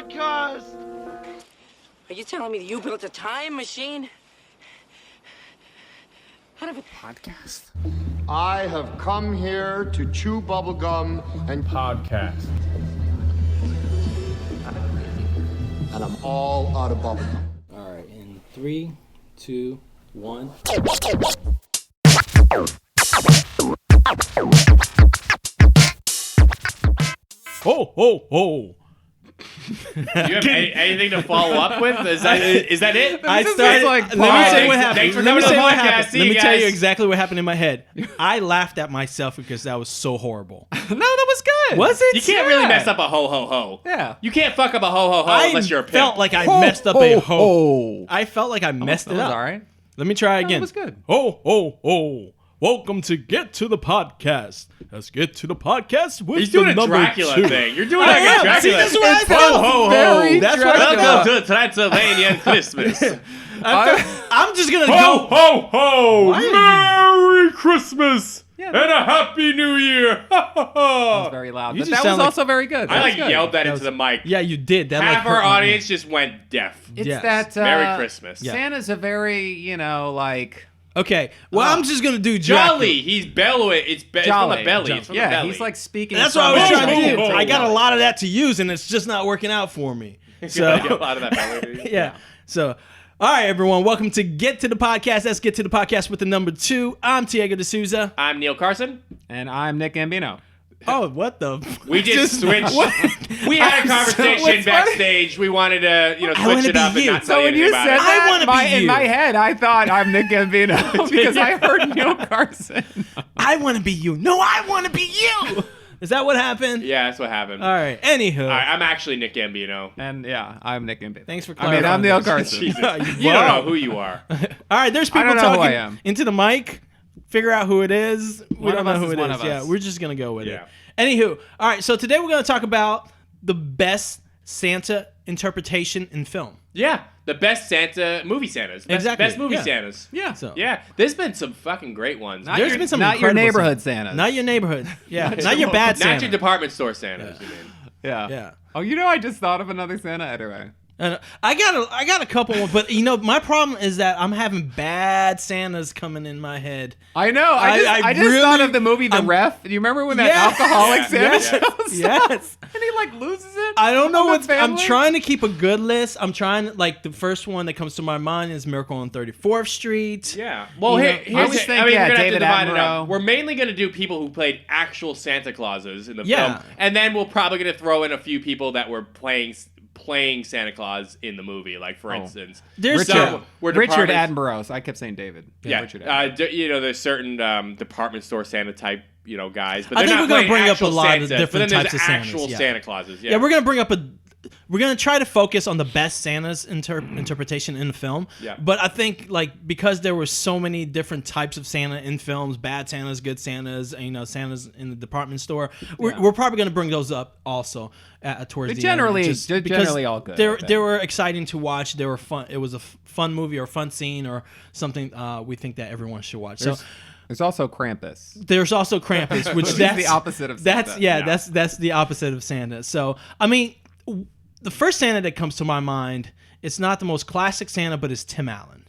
podcast. Are you telling me that you built a time machine? Out of a Podcast. I have come here to chew bubblegum and Podcast. and I'm all out of bubblegum. All right, in 3, 2, 1. Ho, ho, ho. Do you have anything to follow up with? Is that it? I started. Let Let me tell you what happened. Thanks for Let me coming to tell the you what podcast. happened. See Let you me tell you guys. exactly what happened in my head. I laughed at myself because that was so horrible. No, that was good. Was it? You can't really mess up a ho ho ho. Yeah. You can't fuck up a ho ho ho unless you're a pimp. felt like I messed up a ho. I felt like I messed it That was up. all right. Let me try again. That was good. Ho, ho, ho. Welcome to Get to the Podcast. Let's get to the podcast with He's doing the a number Dracula 2. thing. You're doing like a Dracula. See, that's what I Ho felt. ho ho. Very That's what I Dracula. Welcome to Transylvania Christmas. I'm just gonna Ho go. ho ho! Why are you- Merry Christmas Yeah, and a Happy New Year! That was very loud. You But just that was sound like- also very good. I That like was good. yelled that into the mic. Yeah, you did. That Half like, our hurt my audience just went deaf. It's Yes. that Merry Christmas. Yeah. Santa's a very, like ear. Okay, well, I'm just gonna do Dracula. Jolly, he's bellowing. It's from jolly. the belly. It's from the Yeah, belly. he's like speaking. That's what I was Ho, trying to ho, do. ho. I got a lot of that to use, and it's just not working out for me. He's got a So lot of that belly. yeah. So, all right, everyone, welcome to Get to the Podcast. Let's get to the podcast with the number 2. I'm Tiago D'Souza. I'm Neil Carson. And I'm Nick Gambino. Oh, what the? We just switched. We had a conversation what's backstage. We wanted to, I switch wanna it up be and you. not So tell you when you anything said about it. I wanna that, be in you. my head, I thought I'm Nick Gambino because I heard Neil Carson. I want to be you. No, I want to be you. Is that what happened? Yeah, that's what happened. All right. Anywho. All right, I'm actually Nick Gambino. And yeah, I'm Nick Gambino. Thanks for I mean, clarifying I'm Neil this. Carson. Jesus. You don't know who you are. All right. There's people don't know who talking I am. into the mic. Figure out who it is. We One don't of know us who is it one is. of Yeah, us. we're just gonna go with Yeah. it. Anywho. All right. So today we're gonna talk about the best Santa interpretation in film. Yeah, the best Santa movie Santas. Best, Exactly, Best movie yeah. Santas. Yeah. So Yeah, there's been some fucking great ones. Not There's your- been some not your incredible neighborhood Santa. Santas. Not your neighborhood. Yeah. Not your bad Not Santa. your department store Santas. You mean? Yeah. Yeah. Oh, I just thought of another Santa anyway. And I got a couple more, but my problem is that I'm having bad Santas coming in my head. I know. I just really- thought of the movie The Ref. Do you remember when that Yes. alcoholic Yeah. Santa Yes. shows Yes. up? And he loses it? I don't know on the what's. I'm family? trying to keep a good list. I'm trying the first one that comes to my mind is Miracle on 34th Street. Yeah. Well, You know, here's I always it. think, we're yeah, gonna David have to divide it Attenborough. up. We're mainly gonna do people who played actual Santa Clauses in the Yeah. film, and then we're probably gonna throw in a few people that were playing Santa Claus in the movie. Like for instance, There's we're Richard department- Attenborough. I kept saying David. Yeah, Richard Attenborough. there's certain department store Santa type, guys. But I they're think not we're gonna playing bring up a actual lot of Santas, different but then types there's of Santas, actual yeah. Santa Clauses. Yeah, we're gonna bring up we're gonna try to focus on the best Santa's interpretation in the film. Yeah. But I think because there were so many different types of Santa in films, bad Santas, good Santas, and, Santas in the department store, we're probably gonna bring those up also towards They're the generally- end. just they're because generally all good, I They think. were exciting to watch. They were fun. It was a fun movie or fun scene or something we think that everyone should watch. So. There's also Krampus. There's also Krampus, which Which that's is the opposite of Santa. That's Yeah. that's the opposite of Santa. So I mean, the first Santa that comes to my mind, it's not the most classic Santa, but it's Tim Allen,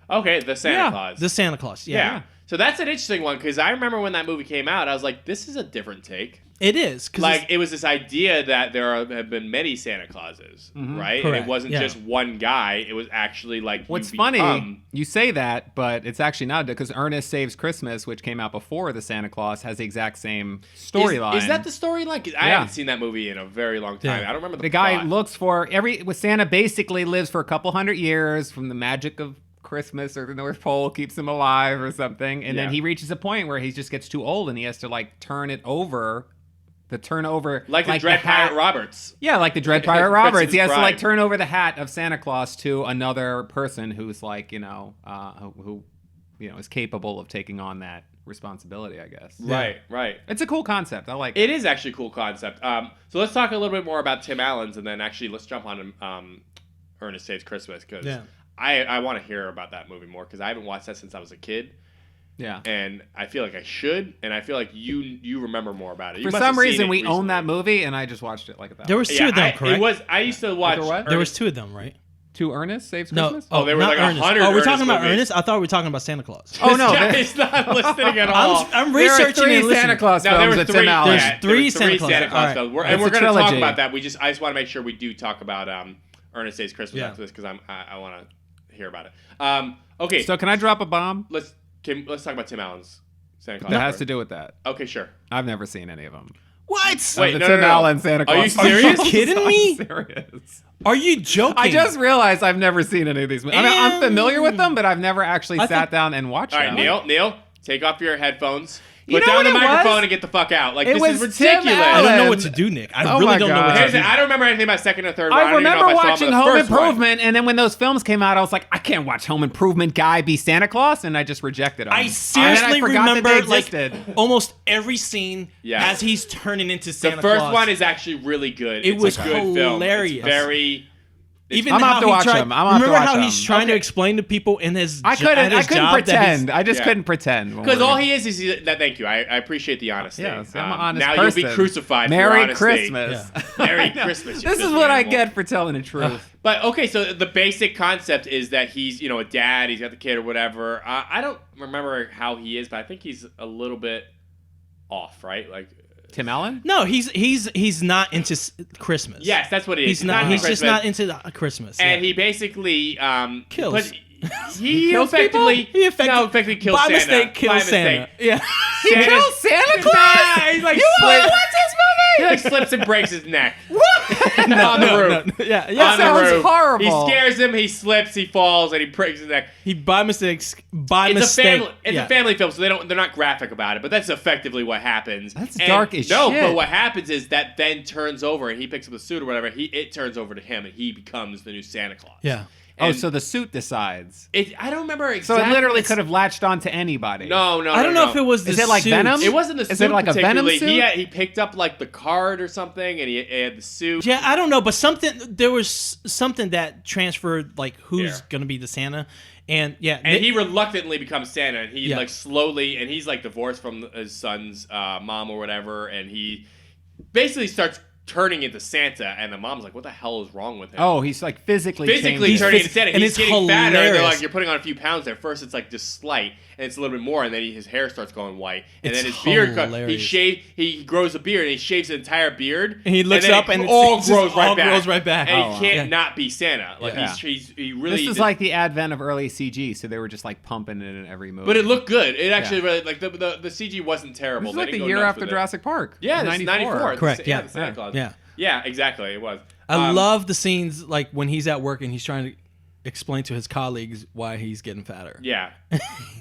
Okay, the Santa Claus. the Santa Claus. yeah. So that's an interesting one because I remember when that movie came out, I was like, this is a different take. It is Like it was this idea that there have been many Santa Clauses, right? And Mm-hmm. Correct, it wasn't yeah. just one guy. It was actually like What's you funny, become- you say that, but it's actually not because Ernest Saves Christmas, which came out before the Santa Claus, has the exact same storyline. Is that the storyline? 'Cause I Yeah. haven't seen that movie in a very long time. Yeah. I don't remember the guy plot. looks for with Santa basically lives for a couple hundred years from the magic of Christmas or the North Pole keeps him alive or something, and Yeah. then he reaches a point where he just gets too old and he has to turn it over. The turnover, like the Dread hat. Pirate Roberts. Yeah, like the Dread Pirate Roberts. Princess He has to Bride. turn over the hat of Santa Claus to another person who's who is capable of taking on that responsibility, I guess. Right. It's a cool concept. I like it. It is actually a cool concept. So let's talk a little bit more about Tim Allen's, and then actually let's jump on Ernest Saves Christmas because Yeah. I want to hear about that movie more because I haven't watched that since I was a kid. Yeah. And I feel like I should, and I feel like you remember more about it. You For must have some seen reason, it we recently. own that movie, and I just watched it like a thousand. There was two of them, correct? I used to watch. There what? There was two of them, right? To Ernest Saves No. Christmas? Oh, there were not like Ernest. 100 Oh, we're Ernest talking about movies. Ernest? I thought we were talking about Santa Claus. Oh, no. This guy's not listening at all. I'm There are researching three and listening. Santa Claus No, there films were with three. Tim Allen. There's three Santa Claus Santa Claus films. films. All right. And we're It's a going to talk trilogy. about that. I just want to make sure we do talk about Ernest Saves Christmas Yeah. after this because I want to hear about it. Okay, So can I drop a bomb? let's talk about Tim Allen's Santa Claus. That has to do with that. Okay, sure. I've never seen any of them. What? Wait, The no, Tim no. Allen Santa Claus. Are you serious? Are you kidding me? I'm serious. Are you joking? I just realized I've never seen any of these movies. I mean, I'm familiar with them, but I've never actually sat down and watched All right, them. Neil, take off your headphones. You Put know down the what it microphone was? and get the fuck out. Like It this is was Tim ridiculous. I don't know Allen. what to do, Nick. I Oh really my don't know God. what to Here's do. the- I don't remember anything about second or third one. I don't even know remember if I saw watching them in the Home first one. Improvement, and then when those films came out, I was like, I can't watch Home Improvement guy be Santa Claus, and I just rejected them. I And seriously then I forgot that remember they like existed. almost every scene Yeah. as he's turning into The Santa first Claus. one is actually really good. It It's was a good film. hilarious. It's very. even I'm gonna how have to he watch tried. them. I'm gonna have to remember watch how he's them. trying to Okay. explain to people in his I at couldn't his job that pretend. he's- I just Yeah. couldn't pretend. Because all he is that. Thank you. I appreciate the honesty. Yes, I'm an honest now person. you'll be crucified. for your Merry honesty. Christmas. Merry Christmas. you This is filthy what I animal. get for telling the truth. But okay, so the basic concept is that he's, a dad. He's got the kid or whatever. I don't remember how he is, but I think he's a little bit off, right? Like Tim Allen? No, he's not into Christmas. yes, that's what it is. he's not. He's just Christmas. not into Christmas. And yeah. he basically Kills. but he kills effectively He effectively kills by Santa. mistake kills By Santa. mistake. Yeah. He kills Santa Claus? Nah, he's like What's this he movie? like slips and breaks his neck What? on the roof. Yeah. On Yeah. the sounds roof. horrible. He scares him. He slips. He falls, and he breaks his neck. He by mistake. It's a family. It's yeah. a family film, so they're not graphic about it. But that's effectively what happens. That's And dark as no, shit. but what happens is that then turns over, and he picks up the suit or whatever. It turns over to him, and he becomes the new Santa Claus. Yeah. Oh, And so the suit decides. I don't remember So exactly. it literally could have latched on to anybody. No, I don't know if it was the Is it like suit. Venom? It wasn't the Is suit it like a Venom particularly. suit? He picked up like the card or something, and he had the suit. Yeah, I don't know, but there was something that transferred like who's Yeah. gonna be the Santa, and yeah, And he reluctantly becomes Santa, and he Yeah. like slowly, and he's like divorced from his son's mom or whatever, and he basically starts turning into Santa, and the mom's like, "What the hell is wrong with him?" Oh, he's like physically Physically changing. turning into Santa, and he's it's getting fatter. And they're hilarious. like, "You're putting on a few pounds." At first, it's like just slight, and it's a little bit more, and then his hair starts going white, and It's then his beard. He hilarious. he grows a beard, and he shaves the entire beard, And he looks then up, it and all it's grows just right all back. grows right back. and Oh, he can't yeah. not be Santa. Like Yeah. he really. This is like the advent of early CG, so they were just like pumping it in every movie. But it looked good. It actually Yeah. really like the CG wasn't terrible. This is They like the didn't go year nuts after with it. Jurassic Park. Yeah, it's 94. Correct, yeah. the Santa Claus. Yeah. Yeah, exactly. It was. I love the scenes like when he's at work and he's trying to explain to his colleagues why he's getting fatter. Yeah.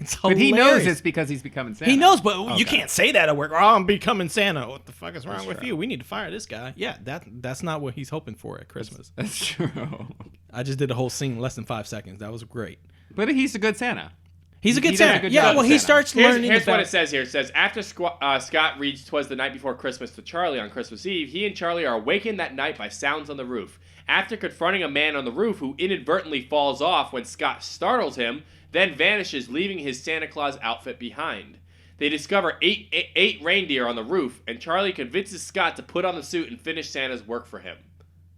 It's But he knows hilarious. it's because he's becoming Santa. He knows, but you Okay. can't say that at work. Oh, I'm becoming Santa. What the fuck is wrong with you? We need to fire this guy. Yeah, that's not what he's hoping for at Christmas. That's true. I just did a whole scene in less than 5 seconds. That was great. But he's a good Santa. He's a good He does a Santa. good Yeah, job well, as he Santa. starts Here's learning what about it says here. It says, after Scott reads "'Twas the Night Before Christmas" to Charlie on Christmas Eve, he and Charlie are awakened that night by sounds on the roof. After confronting a man on the roof who inadvertently falls off when Scott startles him, then vanishes, leaving his Santa Claus outfit behind. They discover eight reindeer on the roof, and Charlie convinces Scott to put on the suit and finish Santa's work for him.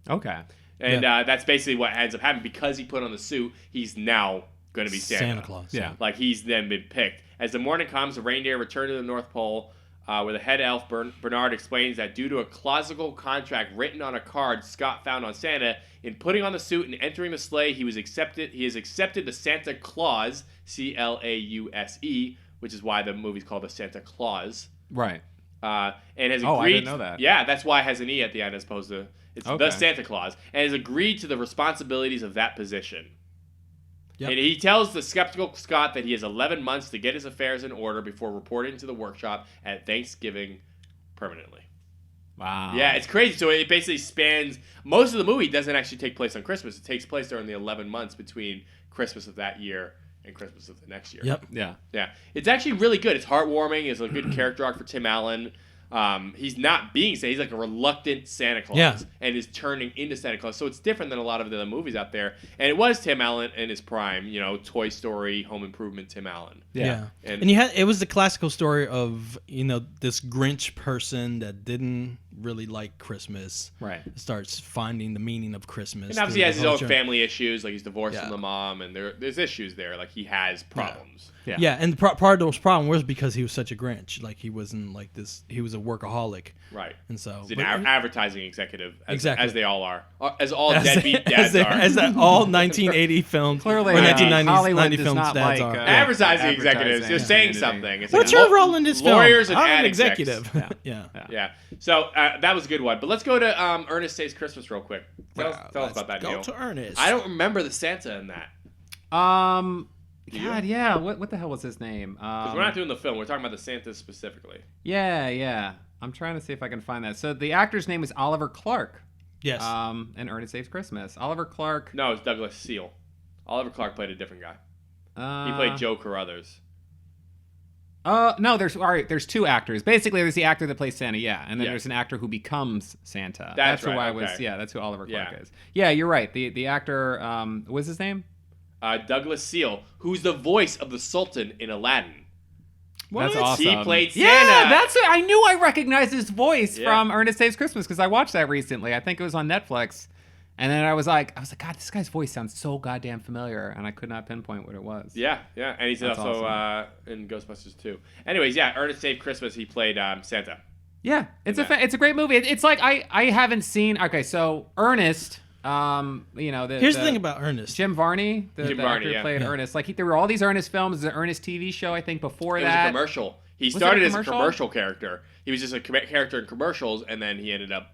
Okay. And that's basically what ends up happening. Because he put on the suit, he's now going to be Santa. Claus. Yeah. Like, he's then been picked. As the morning comes, the reindeer return to the North Pole, where the head elf, Bernard, explains that due to a clausical contract written on a card Scott found on Santa, in putting on the suit and entering the sleigh, he has accepted the Santa Claus, Clause, which is why the movie's called the Santa Claus. Right. And has agreed. Oh, I didn't know that. Yeah, that's why it has an E at the end as opposed to it's the Okay. Santa Claus, and has agreed to the responsibilities of that position. Yep. And he tells the skeptical Scott that he has 11 months to get his affairs in order before reporting to the workshop at Thanksgiving permanently. Wow. Yeah, it's crazy. So it basically spans most of the movie. Doesn't actually take place on Christmas. It takes place during the 11 months between Christmas of that year and Christmas of the next year. Yep. Yeah. Yeah, it's actually really good. It's heartwarming. It's a good character arc for Tim Allen. he's not being Santa. He's like a reluctant Santa Claus and is turning into Santa Claus. So it's different than a lot of the other movies out there. And it was Tim Allen in his prime, you know, Toy Story, Home Improvement, Tim Allen. Yeah. And it was the classical story of, you know, this Grinch person that didn't really like Christmas. Right. Starts finding the meaning of Christmas. And obviously he has his through the own whole journey. family issues, like he's divorced from the mom, and there's issues there. Like he has problems. Yeah, and part of those problems was because he was such a Grinch. Like he wasn't like this. He was a workaholic. Right. And so he's an advertising executive, as they all are, as all as deadbeat dads are. As all 1980 films, Clearly, or 1990s Hollywood does films not dads like, are. Advertising executives, you're saying something. It's What's like your role in this film? Lawyers and I'm ad an execs. executive. Yeah. So that was a good one. But let's go to Ernest Saves Christmas real quick. Tell us about that, Go Neil. to Ernest. I don't remember the Santa in that. God, yeah. What the hell was his name? Because we're not doing the film. We're talking about the Santa specifically. Yeah. I'm trying to see if I can find that. So the actor's name is Oliver Clark. Yes. And Ernest Saves Christmas. Oliver Clark. No, it's Douglas Seal. Oliver Clark played a different guy. He played Joe Carruthers. No, there's two actors. Basically, there's the actor that plays Santa, and then there's an actor who becomes Santa. That's who right, I okay. was. Yeah, that's who Oliver Clark is. Yeah, you're right. The actor, what's his name? Douglas Seal, who's the voice of the Sultan in Aladdin. That's awesome. He played Santa. Yeah, that's it. I knew I recognized his voice from Ernest Saves Christmas because I watched that recently. I think it was on Netflix. And then I was like, God, this guy's voice sounds so goddamn familiar, and I could not pinpoint what it was. Yeah, and he's That's also awesome. in Ghostbusters 2. Anyways, Ernest Saves Christmas, he played Santa. Yeah, it's a great movie. It's like I haven't seen. Okay, so Ernest. Here's the thing about Ernest. Jim Varney, the actor who played Yeah. Ernest. Like there were all these Ernest films. There's an Ernest TV show, I think, before It that. was a commercial. He Was it started a as a commercial? commercial character. He was just a character in commercials, and then he ended up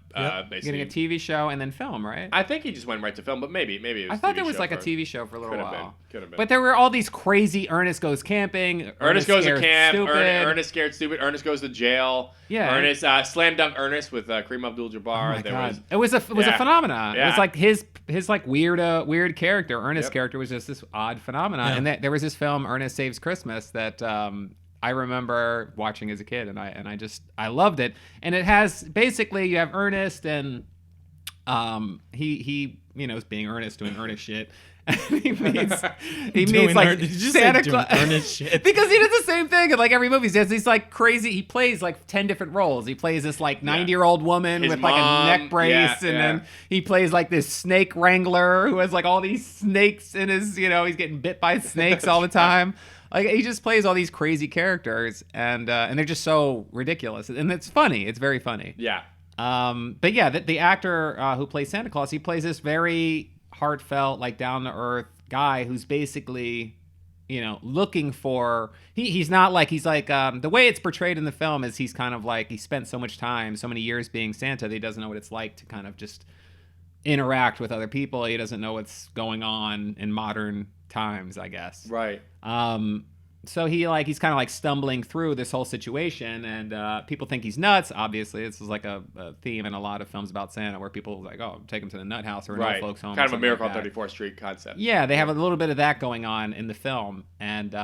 basically Getting a TV show and then film, right? I think he just went right to film, but maybe it was. I thought TV there was show like a first. TV show for a little Could have while. been. But there were all these crazy Ernest Goes Camping, Ernest Goes to Scared Camp, Stupid. Ernest Scared Stupid, Ernest Goes to Jail, Yeah. Ernest Slam Dunk Ernest with Kareem Abdul-Jabbar. Oh my there God. was It was a phenomenon. It Yeah. was like his like weird character. Ernest character was just this odd phenomenon. Yeah. And there was this film Ernest Saves Christmas that I remember watching as a kid, and I loved it. And it has basically you have Ernest and he is being Ernest doing Ernest shit. he meets like Did you Santa say doing Claus Ernest shit? because he does the same thing in like every movie. He has these like crazy. He plays like 10 different roles. He plays this like 90-year-old woman His with like mom, a neck brace, and then he plays like this snake wrangler who has like all these snakes in his. He's getting bit by snakes all the time. Like he just plays all these crazy characters, and they're just so ridiculous, and it's funny. It's very funny. Yeah. But yeah, the actor who plays Santa Claus, he plays this very heartfelt, like down to earth guy who's basically, looking for. He's not like the way it's portrayed in the film is he's kind of like he spent so much time, so many years being Santa that he doesn't know what it's like to kind of just interact with other people. He doesn't know what's going on in modern times, I guess. Right. So he's kind of like stumbling through this whole situation, and people think he's nuts. Obviously, this is like a theme in a lot of films about Santa, where people are like, "Oh, take him to the nut house or an old folks home." Kind of a or something Miracle like on that. 34th Street concept. Yeah, they have a little bit of that going on in the film, and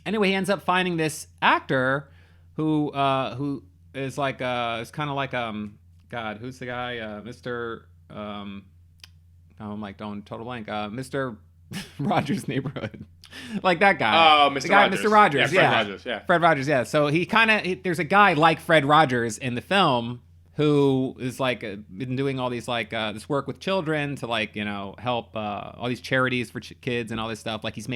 anyway, he ends up finding this actor who is like is kind of like God, who's the guy? Mr. I'm like going total blank. Mr. Rogers' Neighborhood. Like that guy. Oh, Mr. The guy, Rogers. Mr. Rogers, Yeah, Fred Rogers, yeah. Fred Rogers, yeah. So he there's a guy like Fred Rogers in the film who is like been doing all these like this work with children to like, help all these charities for kids and all this stuff. Like he's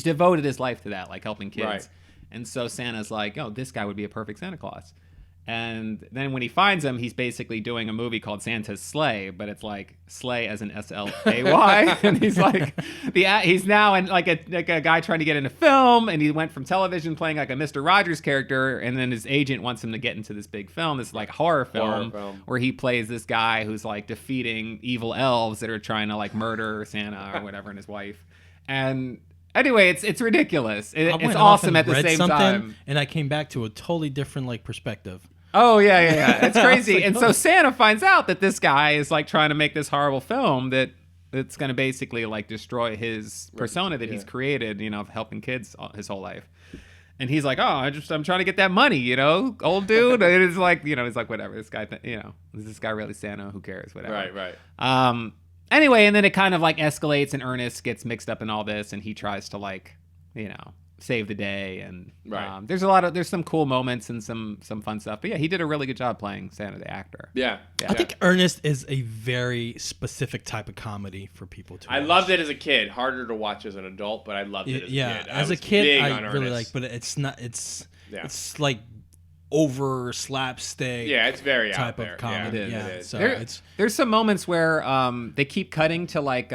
devoted his life to that, like helping kids. Right. And so Santa's like, oh, this guy would be a perfect Santa Claus. And then when he finds him, he's basically doing a movie called Santa's Sleigh, but it's like sleigh as in SLAY. And he's like, he's now in like a guy trying to get into film, and he went from television playing like a Mr. Rogers character, and then his agent wants him to get into this big film, this like horror film. Where he plays this guy who's like defeating evil elves that are trying to like murder Santa or whatever and his wife. And anyway, it's ridiculous. It's awesome at the same time. And I came back to a totally different like perspective. Oh, yeah. It's crazy. And so Santa finds out that this guy is like trying to make this horrible film that's going to basically like destroy his persona that he's created, of helping kids his whole life. And he's like, oh, I'm trying to get that money, you know, old dude. And it's like, you know, he's like, whatever. This guy, is this guy really Santa? Who cares? Whatever. Right. Anyway, and then it kind of like escalates, and Ernest gets mixed up in all this, and he tries to like, you know, save the day. And there's some cool moments and some fun stuff. But yeah, he did a really good job playing Santa the actor. Yeah. I think Ernest is a very specific type of comedy for people to watch. I loved it as a kid. Harder to watch as an adult, but I loved it as a kid. Yeah, as a kid, I really like, but it's not. It's like over slapstick. Yeah, it's very type out there. of comedy. Yeah, it is. So There's some moments where they keep cutting to like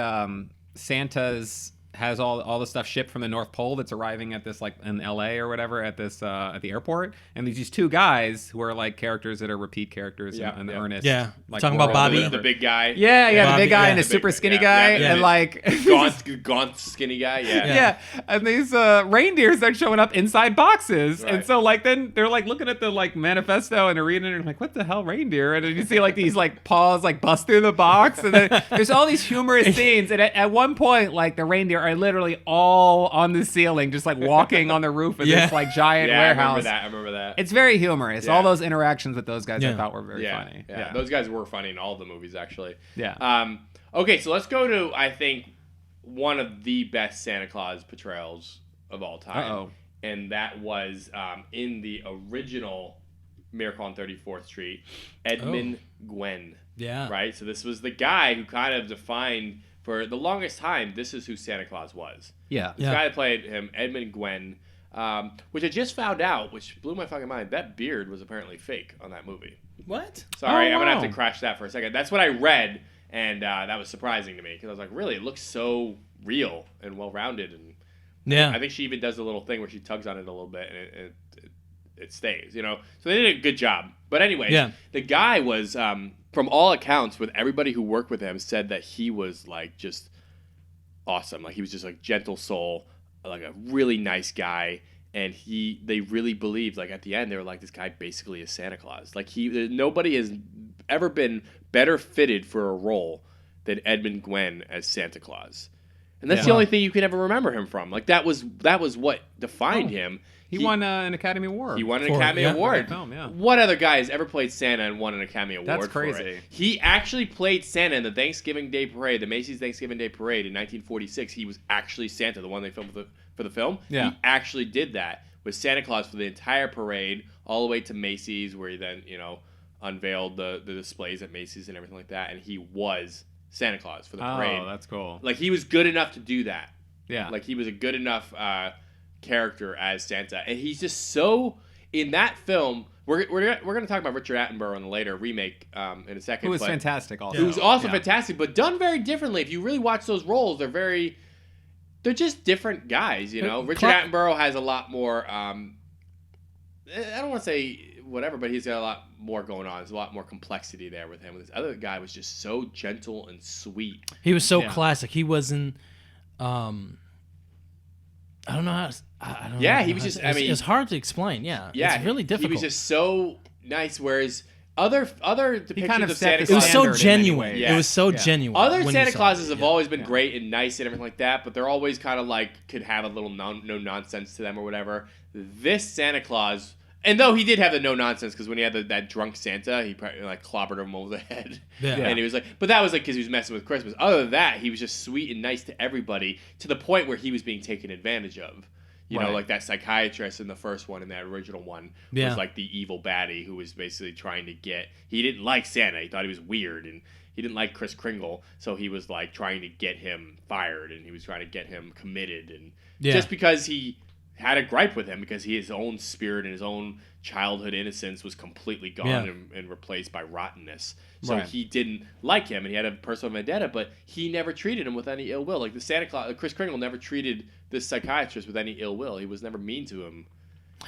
Santa's has all the stuff shipped from the North Pole that's arriving at this like in LA or whatever at this at the airport, and there's these two guys who are like characters that are repeat characters in the Ernest. Yeah, like, talking about Bobby, the big guy. Yeah, Bobby, the big guy yeah. and a super skinny guy, and like gaunt skinny guy. yeah, and these reindeers are showing up inside boxes, Right. and so like then they're like looking at the like manifesto and reading it, and like, what the hell, reindeer? And then you see like these like paws like bust through the box, and then there's all these humorous scenes, and at one point like the reindeer are literally all on the ceiling, just like walking on the roof of this like giant warehouse. I remember that. It's very humorous. Yeah. All those interactions with those guys I thought were very funny. Yeah, those guys were funny in all the movies actually. Yeah. Okay, so let's go to I think one of the best Santa Claus portrayals of all time. Uh-oh. And that was in the original Miracle on 34th Street, Edmund Gwenn. Yeah. Right? So this was the guy who kind of defined for the longest time, this is who Santa Claus was. Yeah. This guy that played him, Edmund Gwenn, which I just found out, which blew my fucking mind. That beard was apparently fake on that movie. What? Sorry, Oh, I'm going to wow. have to crash that for a second. That's what I read, and that was surprising to me, because I was like, really, it looks so real and well-rounded. And Yeah. I think she even does a little thing where she tugs on it a little bit, and it stays, you know? So they did a good job. But anyway, the guy was, from all accounts, with everybody who worked with him, said that he was, like, just awesome. Like, he was just, like, gentle soul, like, a really nice guy. And they really believed, like, at the end, they were like, this guy basically is Santa Claus. Like, nobody has ever been better fitted for a role than Edmund Gwenn as Santa Claus. And that's the only thing you can ever remember him from. Like, that was what defined him. He won an Academy Award. He won an Academy Award. For that film, yeah. What other guy has ever played Santa and won an Academy Award That's for it? crazy. He actually played Santa in the Thanksgiving Day Parade, the Macy's Thanksgiving Day Parade in 1946. He was actually Santa, the one they filmed for the film. Yeah. He actually did that with Santa Claus for the entire parade, all the way to Macy's, where he then, unveiled the displays at Macy's and everything like that. And he was Santa Claus for the parade. Oh, that's cool. Like, he was good enough to do that. Yeah. Like, he was a good enough character as Santa, and he's just so in that film. We're going to talk about Richard Attenborough in the later remake in a second. Who was fantastic also. Who was also fantastic, but done very differently. If you really watch those roles, they're just different guys, you know. Richard Attenborough has a lot more. I don't want to say whatever, but he's got a lot more going on. There's a lot more complexity there with him. This other guy was just so gentle and sweet. He was so classic. He wasn't. I don't know how. I don't know He was just. I mean, it's hard to explain. Yeah, it's really difficult. He was just so nice. Whereas other depictions kind of of set Santa the it was Claus, so standard in genuine. any way. It was so genuine. other when you Santa saw Clauses it. have always been great and nice and everything like that, but they're always kind of like could have a little no nonsense to them or whatever. This Santa Claus. And though he did have the no nonsense, because when he had that drunk Santa, he probably like clobbered him over the head. Yeah. And he was like, but that was like because he was messing with Christmas. Other than that, he was just sweet and nice to everybody, to the point where he was being taken advantage of. You know, like that psychiatrist in the first one, in that original one, was like the evil baddie who was basically trying to get. He didn't like Santa. He thought he was weird, and he didn't like Kris Kringle, so he was like trying to get him fired, and he was trying to get him committed, and just because he had a gripe with him, because his own spirit and his own childhood innocence was completely gone and replaced by rottenness. So he didn't like him, and he had a personal vendetta, but he never treated him with any ill will. Like the Santa Claus, Kris Kringle never treated this psychiatrist with any ill will. He was never mean to him.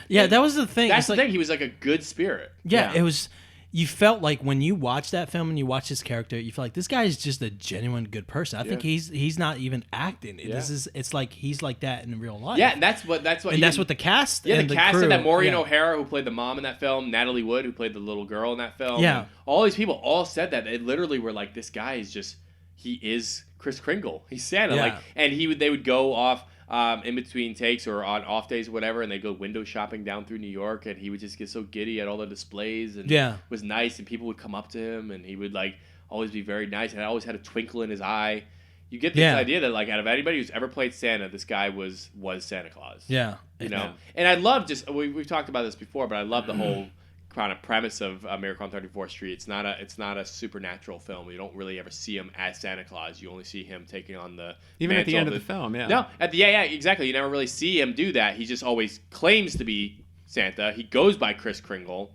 Yeah, And that was the thing. That's It's the like, thing. He was like a good spirit. Yeah, it was. You felt like when you watch that film and you watch his character, you feel like this guy is just a genuine good person. I think he's not even acting. It's like he's like that in real life. Yeah, and that's what the cast. Yeah, and the cast crew, and that Maureen O'Hara, who played the mom in that film, Natalie Wood, who played the little girl in that film. Yeah. And all these people all said that. They literally were like, this guy is just, he is Kris Kringle. He's Santa. Yeah. Like, and they would go off in between takes or on off days or whatever, and they go window shopping down through New York, and he would just get so giddy at all the displays, and was nice, and people would come up to him, and he would like always be very nice, and I always had a twinkle in his eye. You get this idea that like out of anybody who's ever played Santa, this guy was Santa Claus. Yeah, you know, and I love we've talked about this before, but I love the whole kind of premise of Miracle on 34th Street. It's not a supernatural film. You don't really ever see him as Santa Claus. You only see him taking on the even at the end of the film. Yeah. No, exactly. You never really see him do that. He just always claims to be Santa. He goes by Kris Kringle,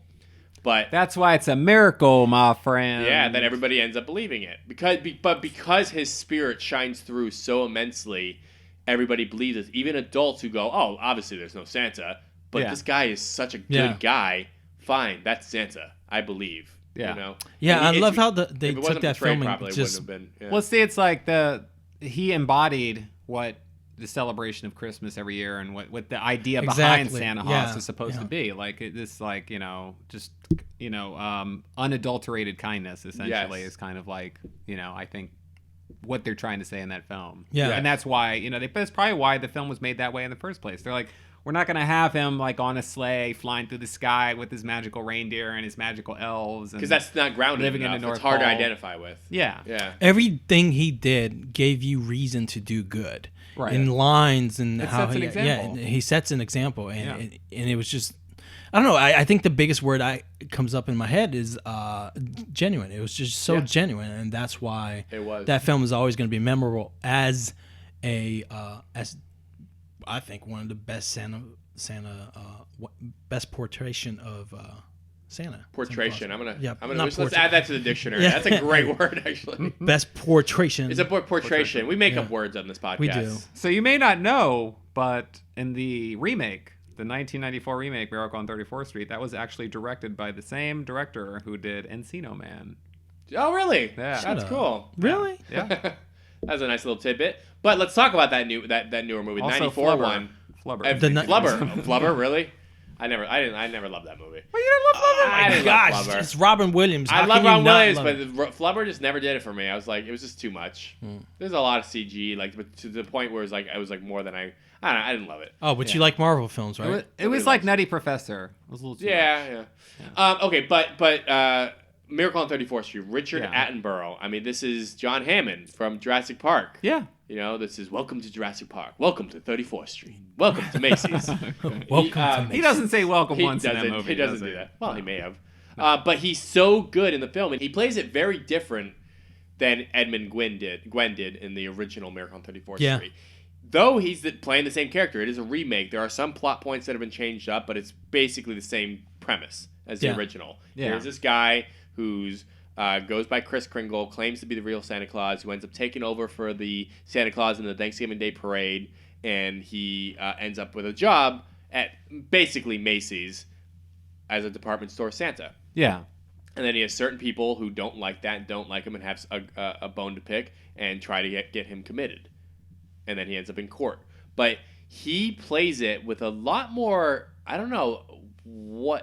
but that's why it's a miracle, my friend. Yeah, then everybody ends up believing it because his spirit shines through so immensely. Everybody believes it. Even adults who go, "Oh, obviously there's no Santa," but this guy is such a good guy. Fine, that's Santa. I believe. Yeah. You know? Yeah, I love how they took that film and just... been, Well, see, it's like he embodied what the celebration of Christmas every year and what the idea behind Santa Claus is supposed to be. Like, this, like, you know, just, you know, unadulterated kindness, essentially, is kind of like, you know, I think what they're trying to say in that film. Yeah. And that's why, you know, that's probably why the film was made that way in the first place. They're like, we're not going to have him like on a sleigh flying through the sky with his magical reindeer and his magical elves. Because that's not grounded living enough. in the North It's hard to Pole. identify with. Yeah. Yeah. Everything he did gave you reason to do good. Right. In lines and It how sets an example. he sets an example. And it was just, I don't know. I think the biggest word comes up in my head is genuine. It was just so genuine. And that's why that film is always going to be memorable as as I think one of the best best portrayal of Santa. Portrayal. Let's add that to the dictionary. Yeah. That's a great word, actually. Best portrayal. It's a portrayal. We make up words on this podcast. We do. So you may not know, but in the remake, the 1994 remake, Miracle on 34th Street, that was actually directed by the same director who did Encino Man. Oh, really? Yeah. That's cool. Really? Yeah. That's a nice little tidbit. But let's talk about that newer movie, Also 94 Flubber. one. Flubber. Flubber, really? I never loved that movie. Well, you didn't love Flubber? I didn't love Gosh, Flubber. it's Robin Williams. I How love can you Ron not Williams, love it? but Flubber just never did it for me. I was like, it was just too much. There's a lot of CG, like, but to the point where it was like more than I don't know. I didn't love it. Oh, but you like Marvel films, right? It was like Nutty Professor. It was a little too much. Okay, but Miracle on 34th Street, Richard Attenborough. I mean, this is John Hammond from Jurassic Park. Yeah. You know, this is Welcome to Jurassic Park. Welcome to 34th Street. Welcome to Macy's. He doesn't say welcome once in that movie. He doesn't do that. Well, he may have. But he's so good in the film, and he plays it very different than Edmund Gwen did in the original Miracle on 34th Street. Though he's playing the same character, it is a remake. There are some plot points that have been changed up, but it's basically the same premise as the original. Yeah. There's this guy who's goes by Kris Kringle, claims to be the real Santa Claus, who ends up taking over for the Santa Claus in the Thanksgiving Day parade, and he ends up with a job at basically Macy's as a department store Santa. Yeah. And then he has certain people who don't like that, don't like him, and have a bone to pick, and try to get him committed. And then he ends up in court. But he plays it with a lot more, I don't know,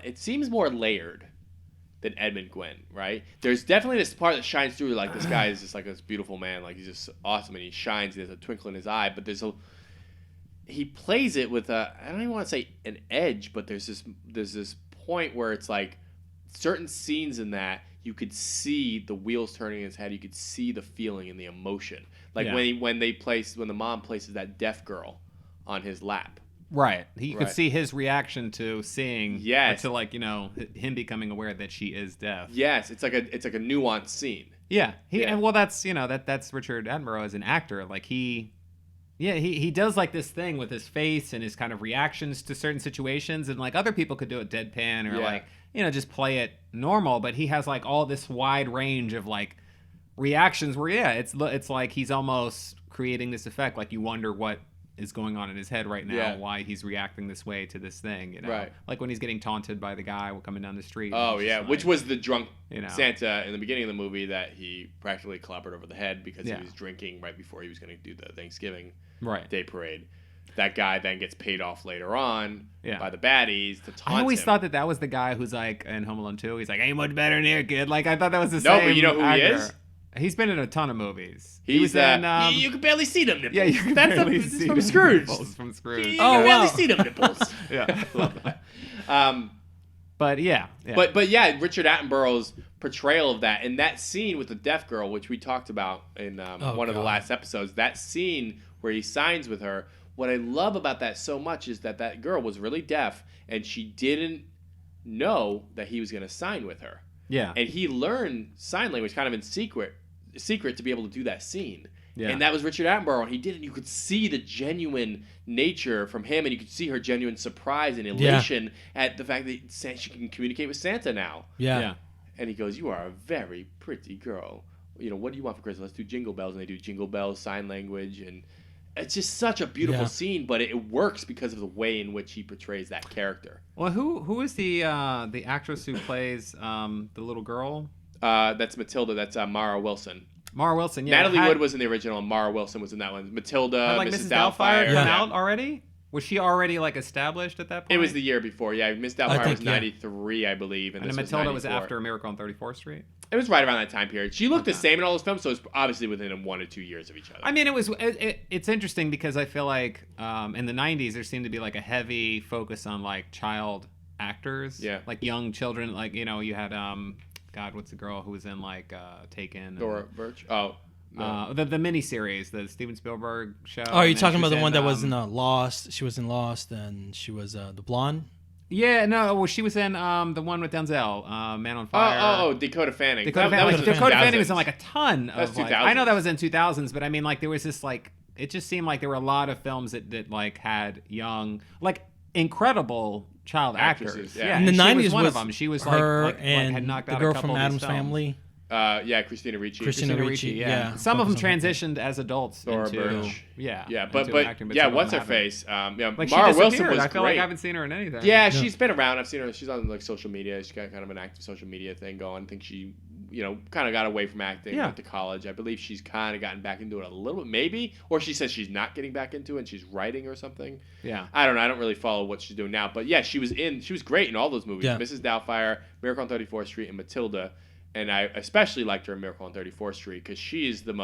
it seems more layered than Edmund Gwen, right? There's definitely this part that shines through, like this guy is just like this beautiful man, like he's just awesome, and he shines, there's a twinkle in his eye, but he plays it with I don't even want to say an edge, but there's this point where it's like certain scenes in that you could see the wheels turning in his head, you could see the feeling and the emotion. Like when the mom places that deaf girl on his lap. Right. You could see his reaction to seeing, to like, you know, him becoming aware that she is deaf. Yes, it's like a nuanced scene. Yeah. And well, that's, you know, that's Richard Attenborough as an actor. Like he does like this thing with his face and his kind of reactions to certain situations, and like other people could do it deadpan or like, you know, just play it normal, but he has like all this wide range of like reactions where it's like he's almost creating this effect, like you wonder what is going on in his head right now, why he's reacting this way to this thing, you know? Right. Like when he's getting taunted by the guy coming down the street. Oh yeah, like, which was the drunk you know, Santa in the beginning of the movie that he practically clobbered over the head because he was drinking right before he was going to do the Thanksgiving Day parade. That guy then gets paid off later on by the baddies to taunt I always him. thought that was the guy who's like in Home Alone 2. He's like, ain't much better than here, kid. Like I thought that was the same. No, but you know who actor. he is? He's been in a ton of movies. He was in. in. You can barely see them nipples. Yeah, you can That's barely it's see from the Scrooge. nipples from Scrooge. You Oh, can barely wow. see them nipples. Yeah. Love that. But yeah. But yeah, Richard Attenborough's portrayal of that, and that scene with the deaf girl, which we talked about in one of the last episodes, that scene where he signs with her, what I love about that so much is that that girl was really deaf, and she didn't know that he was going to sign with her. Yeah. And he learned sign language kind of in secret to be able to do that scene. Yeah. And that was Richard Attenborough, and he did it. You could see the genuine nature from him, and you could see her genuine surprise and elation at the fact that she can communicate with Santa now. Yeah. And he goes, "You are a very pretty girl. You know, what do you want for Christmas? Let's do Jingle Bells." And they do Jingle Bells, sign language, and it's just such a beautiful scene, but it works because of the way in which he portrays that character. Well, who is the actress who plays the little girl? That's Matilda. That's Mara Wilson. Mara Wilson. Yeah. Natalie Wood was in the original, and Mara Wilson was in that one. Matilda, Like Mrs. Doubtfire Doubtfire. come out already? Was she already like established at that point? It was the year before. Yeah, Mrs. Doubtfire think, was 93, I believe, and And this then Matilda was 94. after A Miracle on 34th Street. It was right around that time period. She looked the same in all those films, so it's obviously within 1 or 2 years of each other. I mean, it's interesting because I feel like in the 90s there seemed to be like a heavy focus on like child actors, like young children. Like, you know, you had God, what's the girl who was in like Taken? Dora Birch. Oh. No. The miniseries, the Steven Spielberg show. Oh, are you talking about the one that was in Lost? She was in Lost, and she was the blonde. Yeah, no, well, she was in the one with Denzel, Man on Fire. Oh, Dakota Fanning. Dakota Fanning was in like a ton of. Like, I know that was in 2000s, but I mean, like there was this like it just seemed like there were a lot of films that like had young, like incredible child actors. Yeah. In the and 90s she was one of was them. She was her like and had knocked the out girl a couple from of Addams these films. Family. Yeah, Christina Ricci. Christina Ricci, yeah. Some of them Focus on that. transitioned as adults Dora into Birch. yeah, but into acting, yeah, some of what's them her haven't. face? Yeah, Like Mara she Wilson disappeared. was I feel great. like I haven't seen her in anything. Yeah, she's been around. I've seen her. She's on like social media. She's got kind of an active social media thing going. I think she, kind of got away from acting. Went to college. I believe she's kind of gotten back into it a little bit, maybe, or she says she's not getting back into it and she's writing or something. Yeah, I don't know. I don't really follow what she's doing now, but yeah, she was great in all those movies. Yeah. Mrs. Doubtfire, Miracle on 34th Street, and Matilda. And I especially liked her in Miracle on 34th Street because she's the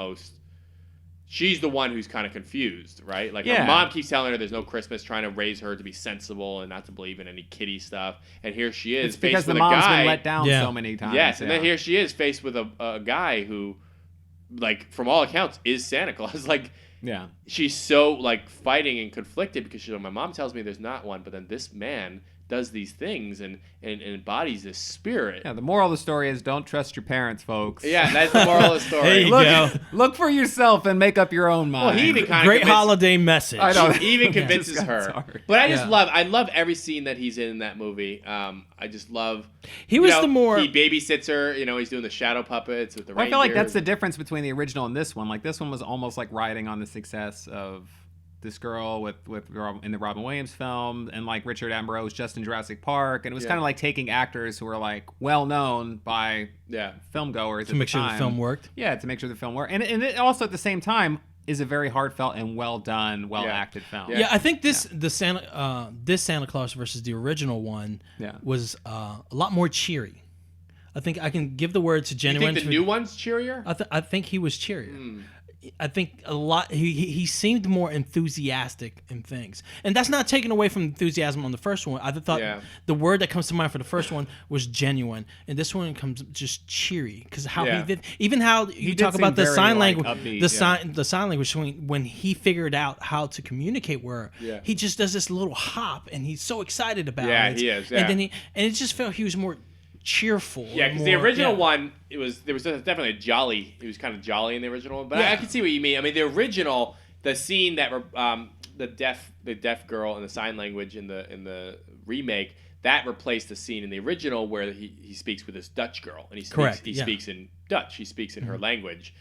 one who's kind of confused, right? Like her mom keeps telling her there's no Christmas, trying to raise her to be sensible and not to believe in any kiddie stuff. And here she is, it's because faced the with mom's a guy. been let down so many times. Yes, and then here she is faced with a guy who, like, from all accounts, is Santa Claus. Like, she's so like fighting and conflicted because she's like, my mom tells me there's not one, but then this man does these things and embodies this spirit. Yeah, the moral of the story is don't trust your parents, folks. Yeah, that's the moral of the story. There you go. Look for yourself and make up your own mind. Well, he even kind of Great holiday message. I know. He even convinces her. Sorry. But I love every scene that he's in that movie. I just love. He was the more. He babysits her. He's doing the shadow puppets with the Well, I reindeer. feel like that's the difference between the original and this one. Like this one was almost like riding on the success of this girl in the Robin Williams film, and like Richard Attenborough was just in Jurassic Park, and it was kind of like taking actors who were like well known by film goers to make sure the film worked. Yeah, to make sure the film worked, and it also at the same time is a very heartfelt and well done, well acted film. Yeah, I think this Santa Claus versus the original one was a lot more cheery. I think I can give the word to genuine. You think the new one's cheerier? I think he was cheerier. I think a lot. He seemed more enthusiastic in things, and that's not taken away from enthusiasm on the first one. I thought the word that comes to mind for the first one was genuine, and this one comes just cheery because how he did. Even how you talk about the sign language, upbeat, the sign language when he figured out how to communicate with her, he just does this little hop, and he's so excited about it. Yeah, he is. Yeah. And then it just felt he was more cheerful. Yeah, because the original one, there was definitely a jolly. It was kind of jolly in the original one, but I can see what you mean. I mean, the original, the scene that the deaf girl and the sign language in the remake, that replaced the scene in the original where he speaks with this Dutch girl, and he speaks in Dutch. He speaks in her language,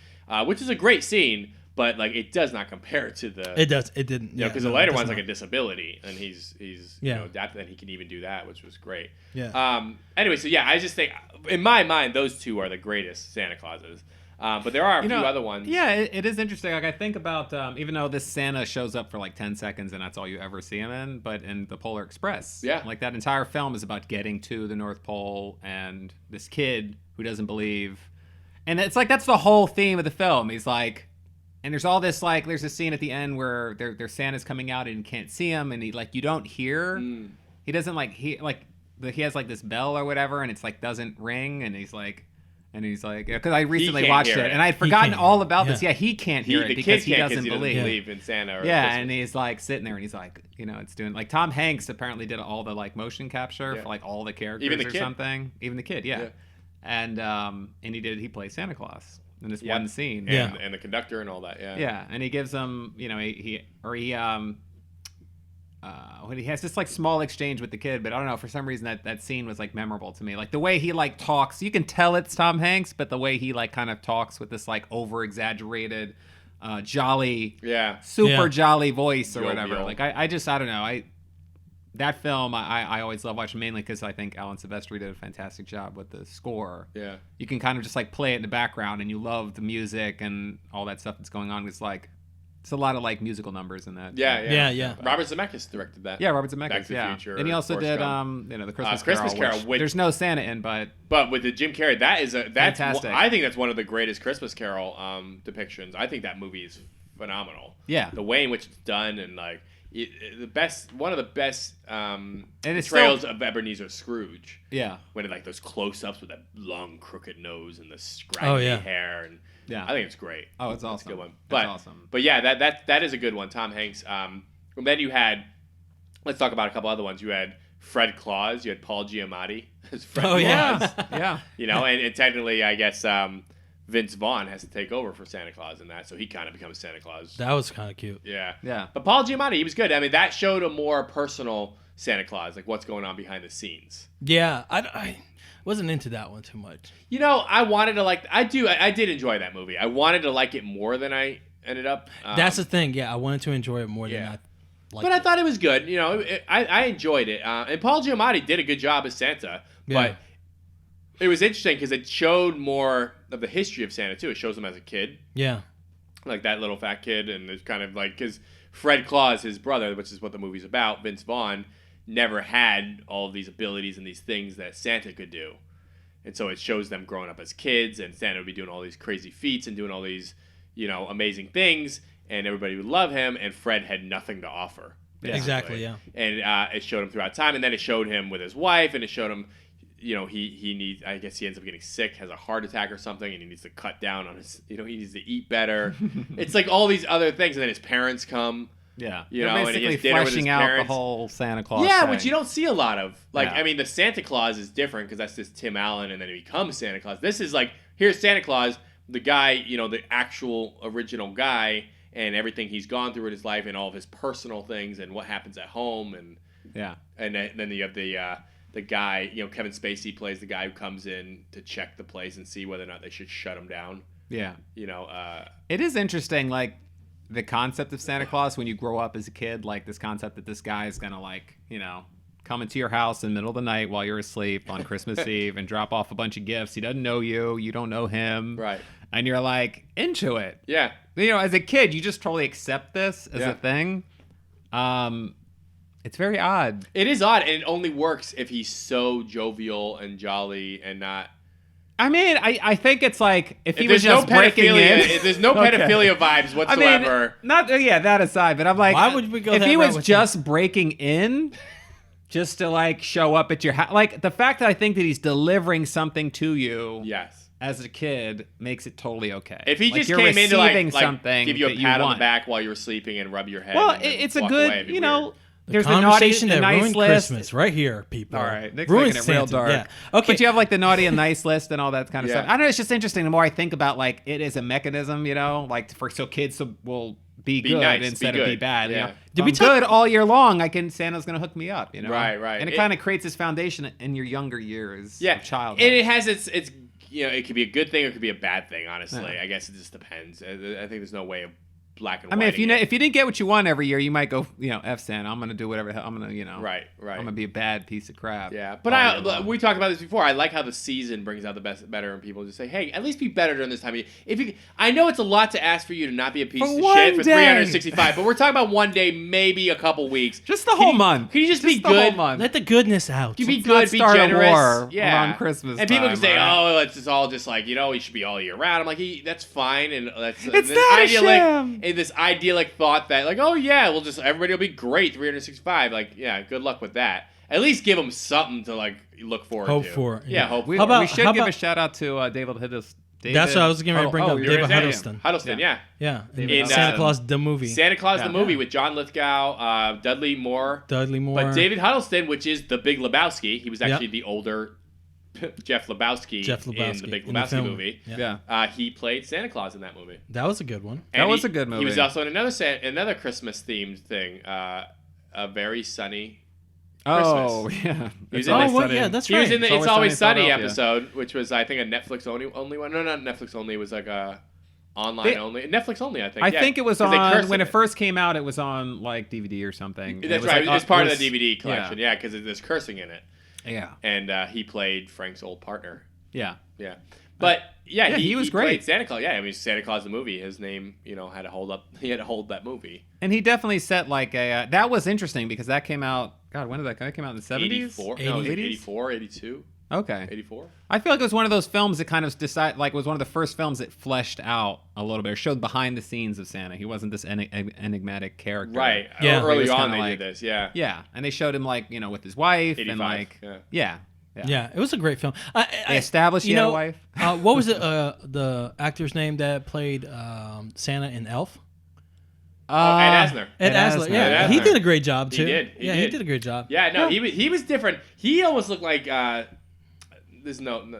which is a great scene. But like it does not compare to the. It does. It didn't. Because the later one's like a disability, and he's adapted, and he can even do that, which was great. Yeah. Anyway, so I just think in my mind those two are the greatest Santa Clauses. But there are a few other ones. Yeah, it is interesting. Like I think about even though this Santa shows up for like 10 seconds and that's all you ever see him in, but in the Polar Express, like that entire film is about getting to the North Pole and this kid who doesn't believe. And it's like that's the whole theme of the film. He's like, and there's all this like there's a scene at the end where their Santa's coming out and you can't see him, and he like you don't hear. He doesn't like he has like this bell or whatever, and it's like doesn't ring, and he's like. Because I recently watched it, and I had forgotten all about this. Yeah, he can't hear it because he doesn't believe in Santa. Or and he's like sitting there, and he's like, it's doing like Tom Hanks apparently did all the like motion capture for like all the characters even the or kid. Something. Even the kid, and he plays Santa Claus in this one scene, and the conductor and all that, and he gives him, when he has this like small exchange with the kid, but I don't know, for some reason that scene was like memorable to me. Like the way he like talks, you can tell it's Tom Hanks, but the way he like kind of talks with this like over exaggerated, jolly, super jolly voice or whatever. Like I don't know. That film I always love watching, mainly because I think Alan Silvestri did a fantastic job with the score. Yeah, you can kind of just like play it in the background, and you love the music and all that stuff that's going on. It's like. It's a lot of like musical numbers in that. Yeah. Robert Zemeckis directed that. Yeah, Robert Zemeckis. Back to the Future. And he also did the Christmas Carol. Which there's no Santa in, but with the Jim Carrey, that's fantastic. I think that's one of the greatest Christmas Carol depictions. I think that movie is phenomenal. Yeah, the way in which it's done and like one of the best portrayals of Ebenezer Scrooge. Yeah, when it like those close-ups with that long crooked nose and the scraggly hair and. Yeah, I think it's great. Oh, it's awesome. It's a good one. It's awesome. But yeah, that is a good one. Tom Hanks. And then you had, let's talk about a couple other ones. You had Fred Claus. You had Paul Giamatti as Fred Claus. Yeah. And technically, I guess Vince Vaughn has to take over for Santa Claus in that, so he kind of becomes Santa Claus. That was kind of cute. Yeah. But Paul Giamatti, he was good. I mean, that showed a more personal Santa Claus, like what's going on behind the scenes. Yeah, I wasn't into that one too much. I wanted to like. I did enjoy that movie. I wanted to like it more than I ended up. That's the thing. Yeah, I wanted to enjoy it more than I liked but I thought it was good. I enjoyed it. And Paul Giamatti did a good job as Santa. But it was interesting because it showed more of the history of Santa too. It shows him as a kid. Yeah. Like that little fat kid, and it's kind of like because Fred Claus, his brother, which is what the movie's about, Vince Vaughn, never had all of these abilities and these things that Santa could do. And so it shows them growing up as kids, and Santa would be doing all these crazy feats and doing all these, amazing things, and everybody would love him, and Fred had nothing to offer. Basically. Exactly, yeah. And it showed him throughout time, and then it showed him with his wife, and it showed him, he needs, I guess he ends up getting sick, has a heart attack or something, and he needs to cut down on his, he needs to eat better. It's like all these other things, and then his parents come. Yeah, they're basically fleshing out the whole Santa Claus thing. Which you don't see a lot of. Like, I mean, the Santa Claus is different because that's just Tim Allen, and then he becomes Santa Claus. This is like, here's Santa Claus, the guy, the actual original guy, and everything he's gone through in his life, and all of his personal things, and what happens at home, and then you have the guy, Kevin Spacey plays the guy who comes in to check the place and see whether or not they should shut him down. Yeah, it is interesting, like. The concept of Santa Claus when you grow up as a kid, like this concept that this guy is gonna come into your house in the middle of the night while you're asleep on Christmas Eve and drop off a bunch of gifts. He doesn't know you, you don't know him, right? And you're like into it. Yeah, as a kid, you just totally accept this as a thing. It's very odd. It is odd, and it only works if he's so jovial and jolly and not. I mean, I think it's like if he was just breaking in. If there's no pedophilia vibes whatsoever. That aside, but I'm like, why would we go? If that he was route just breaking in, just to like show up at your house, like the fact that I think that he's delivering something to you, as a kid makes it totally okay. If he just came in to like something, give you a pat on the back while you were sleeping and rub your head. Well, it's a good, There's the conversation that ruined Christmas right here, people. All right, Nick's ruined making it real dark. Yeah. Okay, but you have like the naughty and nice list and all that kind of stuff. I don't know. It's just interesting. The more I think about like it as a mechanism, like so kids will be good nice, instead be of good. be bad. Yeah. Did we good all year long? Santa's gonna hook me up. Right. And it kind of creates this foundation in your younger years. Of childhood. And it has its. It could be a good thing or it could be a bad thing. Honestly, I guess it just depends. I think there's no way of black and I white. mean, if you didn't get what you want every year, you might go, F Santa. I'm gonna do whatever. I'm gonna, Right. I'm gonna be a bad piece of crap. Yeah, but we talked about this before. I like how the season brings out the better in people. Just say, hey, at least be better during this time of year. I know it's a lot to ask for you to not be a piece of shit for 365, but we're talking about one day, maybe a couple weeks. Just the whole month. Can you just be the good? Whole month. Let the goodness out. You be Let's good, not be start a generous. war yeah, around Christmas and people time, can say, right? "Oh, it's just all just like he should be all year round." I'm like, that's fine, and that's It's this not a idyllic, sham. and this idyllic thought that like, oh yeah, everybody will be great 365. Like, yeah, good luck with that. At least give them something to like look forward Hope to. for, Yeah, yeah. hope We, for. we should give a shout out to David Hiddleston. That's what I was going to bring up. you're David gonna say Huddleston. him. Huddleston, yeah. Yeah. In, Santa Claus the movie. Santa Claus the movie with John Lithgow, Dudley Moore. But David Huddleston, which is the Big Lebowski, he was actually the older Jeff Lebowski in the Big Lebowski movie. Yeah. He played Santa Claus in that movie. That was a good one. And that was a good movie. He was also in another Christmas themed thing, A Very Sunny Oh, Christmas. yeah. He was It's in Always this- Sunny. yeah, that's He was right. in the It's It's Always Always Sunny Sunny in Philadelphia. episode, which was I think a Netflix only one. No, not Netflix only. It was like a online only. Netflix only, I think. I Yeah, think it was 'cause they curse on when in it first came out. It was on like DVD or something. That's was right. like, it's part of was- the DVD collection. Yeah, because there's cursing in it. Yeah. And he played Frank's old partner. Yeah. Yeah. But he was great. Played Santa Claus. Yeah, I mean Santa Claus the movie. His name, had to hold up. He had to hold that movie. And he definitely set like a. That was interesting because that came out. God, when did that came out? In the 70s? 84. No, it was 84, 82, Okay. 84. I feel like it was one of those films that kind of it was one of the first films that fleshed out a little bit, or showed behind the scenes of Santa. He wasn't this enigmatic character. Right. Yeah. Early was on kinda they like- did this. Yeah. Yeah, and they showed him like with his wife 85, and like yeah. yeah. It was a great film. They established he had a wife. What was it? The actor's name that played Santa in Elf? Ed Asner. Ed Asner. Yeah, Ed he Asner. did a great job He too. did. He He did. did a great job. Yeah, no, he was different. He almost looked like this. Not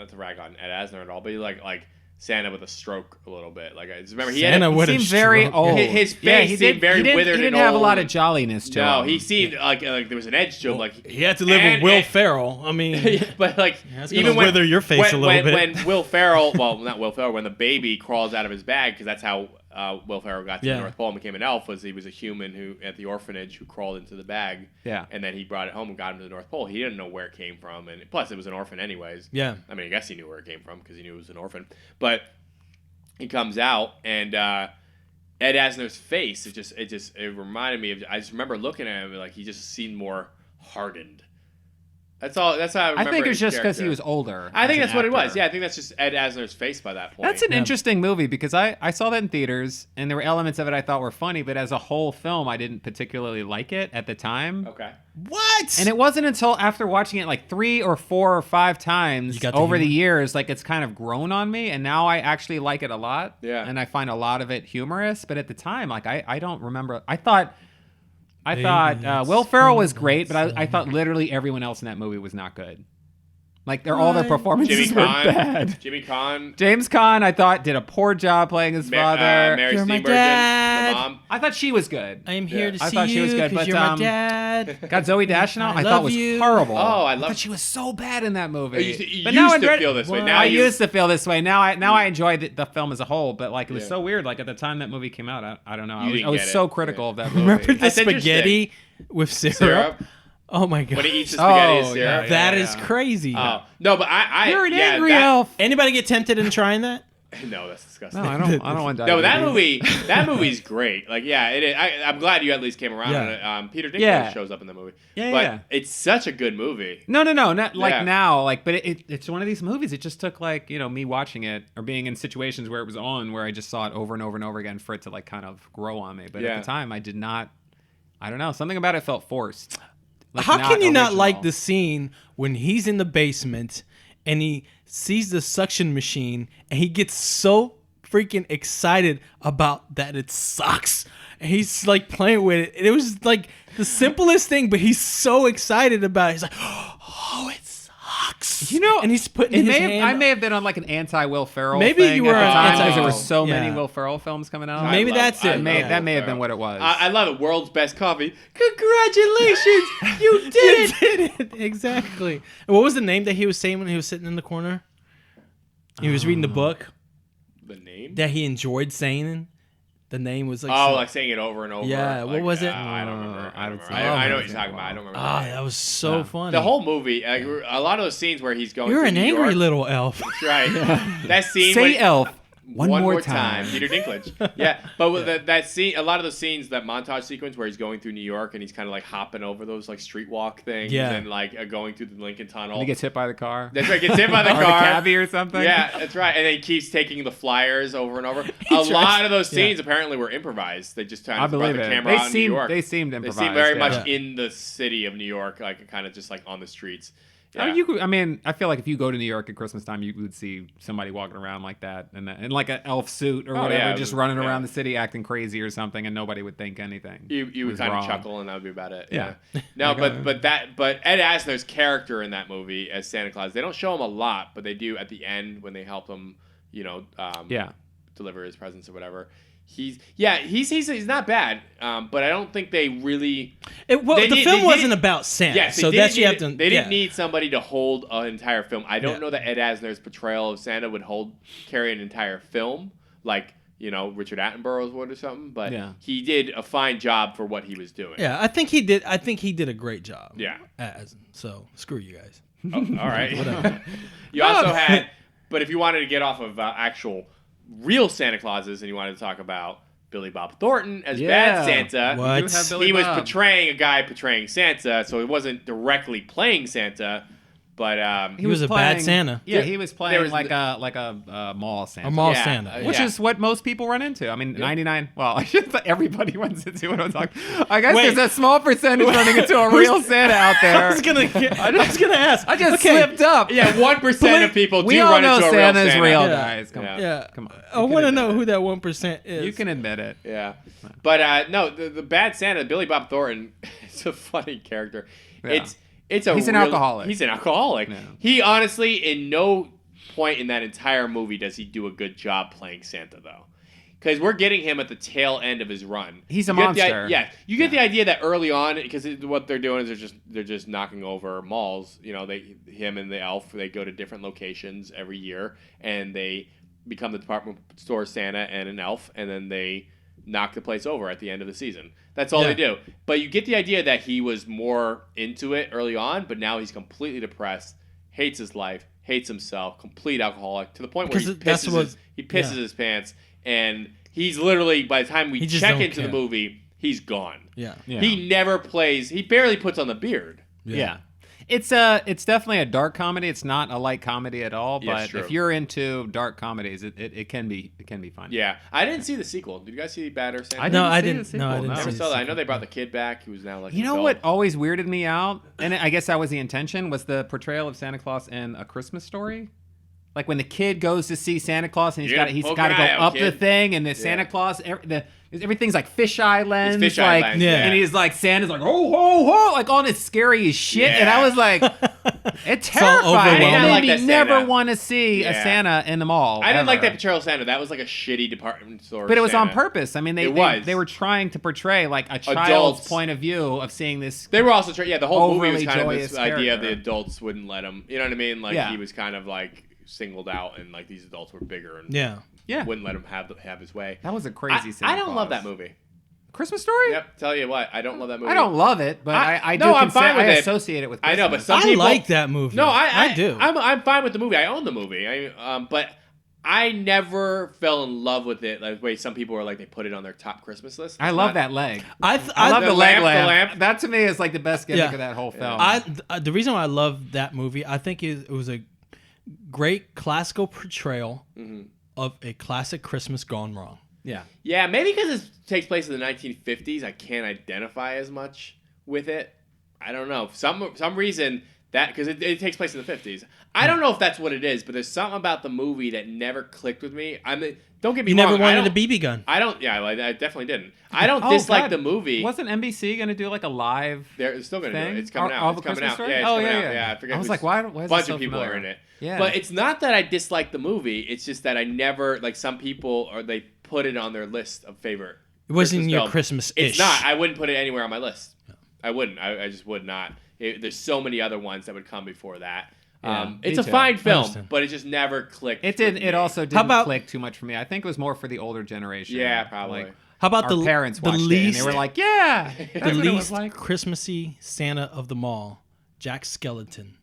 to rag on Ed Asner at all, but he like Santa with a stroke a little bit. Like I just remember he Santa had with a Seemed very stroke. old. His face seemed very withered. He didn't and have a old. lot of jolliness to him. No, he seemed like there was an edge to him. Like He had to live with Will Ferrell. I mean, but like that's gonna wither your face a little bit. When Will Ferrell, well, not Will Ferrell, when the baby crawls out of his bag, because that's how Will Ferrell got to the North Pole and became an elf. Was he was a human who at the orphanage who crawled into the bag. Yeah. And then he brought it home and got him to the North Pole. He didn't know where it came from, and plus it was an orphan anyways. Yeah. I mean, I guess he knew where it came from because he knew it was an orphan, but. He comes out and Ed Asner's face. It reminded me of. I just remember looking at him like he just seemed more hardened. That's all. That's how I remember. I think it's his just because he character. was older. I think as that's an what it was. actor. Yeah, I think that's just Ed Asner's face by that point. That's an interesting movie because I saw that in theaters and there were elements of it I thought were funny, but as a whole film, I didn't particularly like it at the time. Okay. what? And it wasn't until after watching it like 3 or 4 or 5 times got the over the humor? years, like it's kind of grown on me, and now I actually like it a lot. Yeah. And I find a lot of it humorous, but at the time, like I don't remember. I thought Will Ferrell was great, but I thought literally everyone else in that movie was not good. Like all their performances Jimmy were Caan. bad. Jimmy Caan. James Caan, I thought, did a poor job playing his father. Mary You're my Steenburgen, dad. the mom. I thought she was good. I am here to I see thought she was you good, because but, you're my dad. Got Zoe Deschanel. I love thought was you. horrible. Oh, I I love. thought she was so bad in that movie. You But used now to feel this way. Now I you used to feel this way. Now I enjoy the film as a whole, but like it was so weird. Like at the time that movie came out, I don't know. I didn't was get it. so critical of that movie. Remember the That's interesting. spaghetti with syrup? syrup. Oh my god. When he eats the spaghetti Oh, and syrup. yeah. That is crazy. Oh no, but I You're an yeah, angry that- elf. Anybody get tempted in trying that? No, that's disgusting. No, I don't want to. No, that movie's great. Like, yeah, it is. I'm glad you at least came around Yeah. on it. Peter Dinklage Yeah. shows up in the movie. Yeah, but yeah. it's such a good movie. No, not like Yeah. now. Like, but it's one of these movies. It just took like me watching it or being in situations where it was on, where I just saw it over and over and over again for it to like kind of grow on me. But Yeah. at the time, I did not. I don't know. Something about it felt forced. Like, How can you not original. like the scene when he's in the basement and he sees the suction machine and he gets so freaking excited about that it sucks and he's like playing with it? It was like the simplest thing, but he's so excited about it. He's like, oh, it sucks. And he's putting his hand. I may have been on like an anti-Will Ferrell. Maybe thing you were at the time anti- because there were so many Yeah. Will Ferrell films coming out. Maybe that's it. I May- love that Will may have been Ferrell. what it was. I love it. World's best coffee. Congratulations, you did it. did it. Exactly. And what was the name that he was saying when he was sitting in the corner? He was reading the book The name? that he enjoyed saying. The name was like like saying it over and over. Yeah, what was it? I don't remember. I don't I know what you're talking about. I don't remember. that was so funny. The whole movie, a lot of those scenes where he's going. You're to an New angry York, little elf. That's right. That scene. Say elf. One more time. Peter Dinklage. Yeah, but with that scene, a lot of those scenes, that montage sequence where he's going through New York and he's kind of like hopping over those like streetwalk things and like going through the Lincoln Tunnel. And he gets hit by the car. That's right, gets hit by the or car. the cabbie or something. Yeah, that's right. And then he keeps taking the flyers over and over. A lot of those scenes apparently were improvised. They just kind of brought the camera out in New York. They seemed improvised. They seemed very much in the city of New York, like kind of just like on the streets. Yeah. I feel like if you go to New York at Christmas time, you would see somebody walking around like that in like an elf suit or whatever, just running around the city acting crazy or something, and nobody would think anything. You would kind of chuckle, and that would be about it. Yeah. No, but Ed Asner's character in that movie as Santa Claus, they don't show him a lot, but they do at the end when they help him, deliver his presents or whatever. He's not bad, but I don't think they really. The film wasn't about Santa, yes, so that's you have to. They didn't need somebody to hold an entire film. I don't know that Ed Asner's portrayal of Santa would carry an entire film like Richard Attenborough's would or something. But he did a fine job for what he was doing. Yeah, I think he did. I think he did a great job. Yeah. So screw you guys. Oh, all right. Whatever. You also had, but if you wanted to get off of actual real Santa Clauses and you wanted to talk about Billy Bob Thornton as Bad Santa, he was portraying a guy portraying Santa, so he wasn't directly playing Santa, but he was a bad Santa. Yeah, he was playing like a mall Santa. A mall Santa. Which is what most people run into. I mean, 99. Well, I should say everybody runs into what I'm talking. I guess there's a small percentage running into a real Santa out there. I was gonna ask. I just slipped up. Yeah, 1% of people do run into a real Santa's Santa. real, guys. Come on. Yeah. Come on. I want to know who that 1% is. You can admit it. Yeah. But no, the Bad Santa, Billy Bob Thornton, is a funny character. Yeah. He's an alcoholic. He's an alcoholic. Yeah. He honestly, in no point in that entire movie does he do a good job playing Santa, though. Because we're getting him at the tail end of his run. He's a monster. You get the idea that early on, because what they're doing is they're just knocking over malls. Him and the elf, they go to different locations every year, and they become the department store Santa and an elf, and then they knock the place over at the end of the season. That's all they do. But you get the idea that he was more into it early on, but now he's completely depressed, hates his life, hates himself, complete alcoholic, to the point where he pisses his pants, and he's literally, by the time we check into the movie, he's gone. Yeah. He never plays, he barely puts on the beard. Yeah. It's definitely a dark comedy. It's not a light comedy at all. But if you're into dark comedies, it can be fun. Yeah, I didn't see the sequel. Did you guys see Bad or Santa? I didn't. I never saw that. I know they brought the kid back, who was now like. You know what always weirded me out, and I guess that was the intention, was the portrayal of Santa Claus in A Christmas Story. Like when the kid goes to see Santa Claus and he's got to go up the thing, and the Santa Claus everything's like fisheye lens, and he's like Santa's like ho ho ho, like all this scary as shit, and I was like, it's terrifying. It made me never want to see a Santa in the mall. I didn't like that portrayal of Santa. That was like a shitty department store. But it was Santa. on purpose. I mean, they were trying to portray like a child's point of view of seeing this. They were also the whole movie was kind of this character. idea the adults wouldn't let him. You know what I mean? Like he was kind of like singled out, and like these adults were bigger and wouldn't let him have his way. That was a crazy Santa I don't Claus. love that movie. Christmas Story? Yep. Tell you what, I don't love that movie. I don't love it, but I do. I'm fine with it. Associate it with Christmas. I know, but some people like that movie. No, I do. I'm fine with the movie. I own the movie. But I never fell in love with it. Like the way some people are like they put it on their top Christmas list. I love that leg. I love the leg lamp. The lamp. That to me is like the best gimmick of that whole film. The reason why I love that movie, I think it was a great classical portrayal of a classic Christmas gone wrong. Yeah, maybe because it takes place in the 1950s, I can't identify as much with it. I don't know. For some reason that because it takes place in the 50s. I don't know if that's what it is, but there's something about the movie that never clicked with me. I mean, don't get me wrong. You never wanted a BB gun. I don't. Yeah, I definitely didn't. I don't dislike the movie. Wasn't NBC going to do like a live? They're still going to do it. It's coming out. It's coming out. Story? Yeah, it's coming out. Yeah, I forget. I was like, why is a bunch so of people familiar? are in it. Yeah. But it's not that I dislike the movie. It's just that I never like some people or they put it on their list of favorite. It wasn't Christmas your film. Christmas-ish. It's not. I wouldn't put it anywhere on my list. I wouldn't. I just would not. There's so many other ones that would come before that. It's me a too. fine film, Understand. but it just never clicked. It did. with It me. also How didn't about- click too much for me. I think it was more for the older generation. Yeah, probably. Like, How about our parents the watched it least, and they were like, "Yeah, that's the what it was least like." Christmassy Santa of them all, Jack Skellington.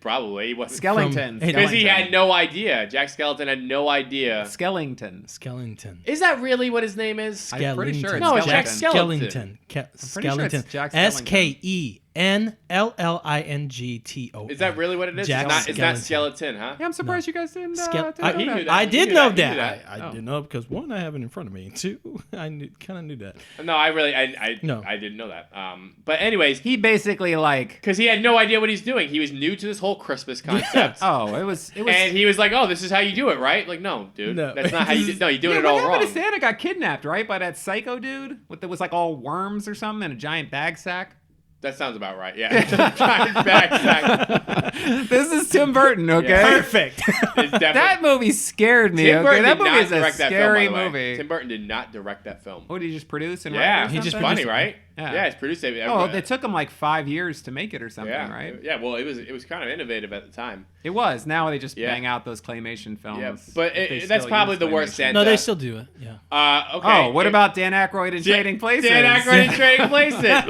Probably he wasn't. Skellington. Because he had no idea. Jack Skeleton had no idea. Skellington. Skellington. Is that really what his name is? I'm pretty sure it's No, it's Jack Skellington. Skellington. pretty sure it's Jack Skellington. Skellington. Is that really what it is? Jack It's not Skellington. skeleton, huh? Yeah, I'm surprised you guys didn't. Skell- didn't know he that. knew that. I He did knew know that. He knew that. that. I didn't know because one, I have it in front of me. Two, I kind of knew that. No, I No. didn't know that. But anyways, He basically like. because he had no idea what he's doing. He was new to this whole Christmas concept. Oh, it was. And he was like, "Oh, this is how you do it, right?" Like, no, dude, No. that's not how you do. No, you're doing it what all happened wrong. to Santa got kidnapped, right, by that psycho dude that was like all worms or something in a giant bag sack. That sounds about right. Yeah, giant bag sack. This is Tim Burton, okay? Perfect. It's definitely- That movie scared me. Tim Okay, Burton that did movie not is a direct that film, scary by the way. movie. Tim Burton did not direct that film. What did he just produce and Yeah, write? Or He just something? funny, produced it. right? Yeah. Yeah, it's produced it. Oh, it took him like 5 years to make it or something, yeah, right? Yeah, well, it was kind of innovative at the time. It was. Now they just Yeah. bang out those claymation films. Yeah, but if they that's still probably use the worst claymation. Santa. No, they still do it. Yeah. Okay. Oh, what about Dan Aykroyd in Trading Places? Dan Aykroyd in Trading Places.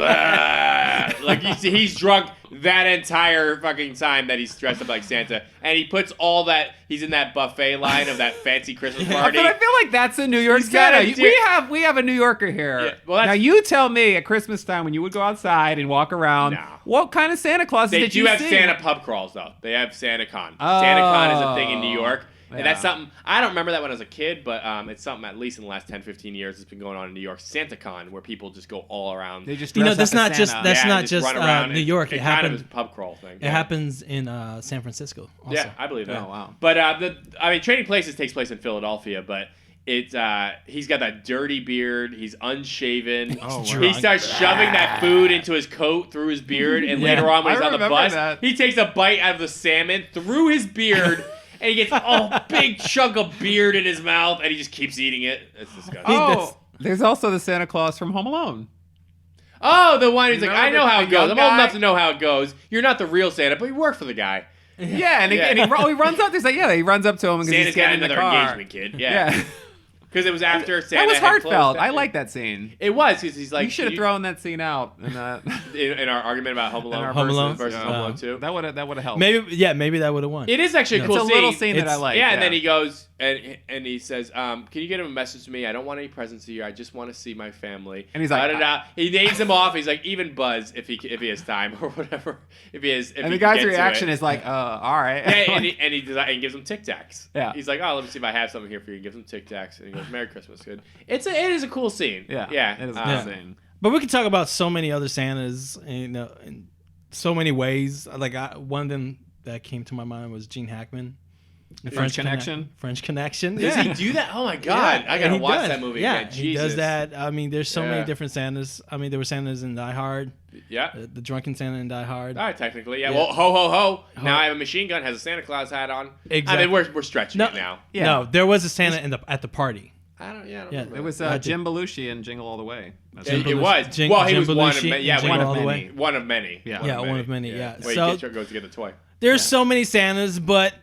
Like you see, he's drunk that entire fucking time that he's dressed up like Santa, and he puts all that. He's in that buffet line of that fancy Christmas party. But I feel like that's a New York He's got Santa. a We have a New Yorker here. Yeah, well, that's- now you tell me at Christmas time when you would go outside and walk around, No. what kind of Santa Claus They did do you have see? Santa pub crawls though. They have SantaCon. Oh. SantaCon is a thing in New York. And Yeah. that's something, I don't remember that when I was a kid, but it's something at least in the last 10, 15 years it's been going on in New York. SantaCon, where people just go all around. They just You know, dress that's up as not just Santa. that's Yeah, not they just run around New and York. It kind of happened. is a pub crawl thing. It happens in San Francisco. Also. Yeah, I believe that. Oh, wow. But Trading Places takes place in Philadelphia, but it's he's got that dirty beard. He's unshaven. Oh, He wow. starts shoving that food into his coat through his beard, and later on when I he's on the remember bus, that. he takes a bite out of the salmon through his beard. And he gets a big chunk of beard in his mouth, and he just keeps eating it. It's disgusting. Oh, there's also the Santa Claus from Home Alone. Oh, the one who's like, Remember I know how the it goes. young I'm old guy? enough to know how it goes. You're not the real Santa, but you work for the guy. Yeah, and, Yeah. he runs up. He's like, he runs up to him and Santa's he's got getting in the another car. engagement kid. Yeah. Yeah. Because it was after Santa That was had heartfelt. closed I down. like that scene. It was, because he's like... You should have thrown that scene out. In in our argument about Home Alone. Home Alone? versus Home Alone 2. That would have helped. Maybe that would have won. It is actually a It's cool a scene. little scene that I like. Yeah, and then he goes and he says, "Can you get him a message to me? I don't want any presents here. I just want to see my family." And he's like, Da-da-da. He names him off. He's like, even Buzz if he has time or whatever. If And he the guy's can get to reaction it. is like, all right. Yeah, and he gives him Tic Tacs. Yeah. He's like, oh, let me see if I have something here for you. He gives him Tic Tacs, and he goes, "Merry Christmas." Good. It is a cool scene. Yeah. It is a Yeah. good scene. But we could talk about so many other Santas, in so many ways. Like one of them that came to my mind was Gene Hackman. French Connection? French Connection. Does he do that? Oh my God! I and gotta he watch does. that movie Yeah, again. he does Jesus. that. I mean, there's so Yeah. many different Santas. I mean, there were Santas in Die Hard, Yeah. the drunken Santa in Die Hard. All right, technically, yeah. Yeah. Well, ho ho ho! Now I have a machine gun, has a Santa Claus hat on. Exactly. I mean, we're stretching it now. Yeah. No, there was a Santa at the party. I don't Yeah. remember. It was I did. Jim Belushi in Jingle All the Way. That's It, it. it was. Jim- Well, he Jim was one of Belushi many. Yeah, in one Jingle of All the many. Way. One of many. Yeah. One of many, yeah. Where So- he goes to get the toy. There's so many Santas, but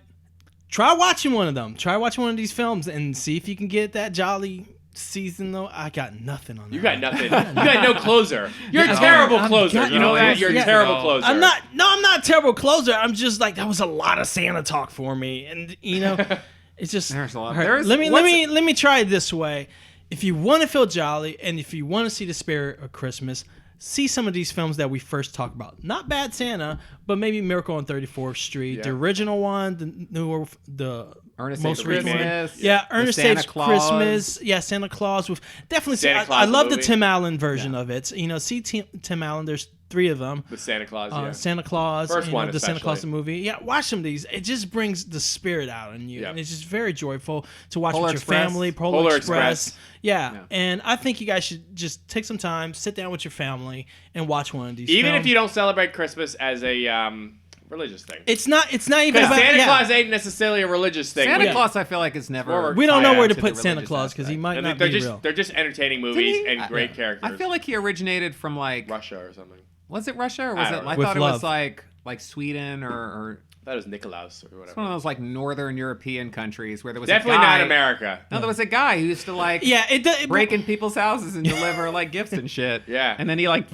try watching one of them. Try watching one of these films and see if you can get that jolly season. Though I got nothing on that. You got nothing. You got no closer. You're a terrible closer. got You know no that? closer. You're a Yeah. terrible closer. I'm not a terrible closer. I'm just like, that was a lot of Santa talk for me, and it's just There's a lot. hurt. There's- let what's- me try it this way. If you want to feel jolly and if you want to see the spirit of Christmas, see some of these films that we first talked about. Not Bad Santa, but maybe Miracle on 34th Street, the original one, the newer, the Ernest most Saves recent one. Christmas. Yeah, The Ernest Santa Saves Claus. Christmas. Yeah, Santa Claus with definitely. Santa I Claus love the movie. Tim Allen version of it. See Tim Allen. There's 3 of them. The Santa Claus. Yeah. Santa Claus, First one the Santa Claus especially. movie. Yeah, watch some of these. It just brings the spirit out in you, Yeah. and it's just very joyful to watch Polar with your Express. family. Polar Express. Express. Yeah. And I think you guys should just take some time, sit down with your family, and watch one of these. Even films. if you don't celebrate Christmas as a religious thing. it's not even Because about Santa yeah. Claus ain't necessarily a religious thing. Santa Yeah. Claus, I feel like, is never. We don't know tied where to the put Santa religious Claus because he aspect. might And not they're be just real. they're just entertaining movies Didn't he- and great characters. I feel like he originated from like Russia or something. Was it Russia or was I it? don't know. I With thought it love. was like Sweden or thought it was Nikolaus or It's whatever. one of those like Northern European countries where there was Definitely a guy, not America. No, there was a guy who used to like break in people's houses and deliver like gifts and shit. Yeah. And then he like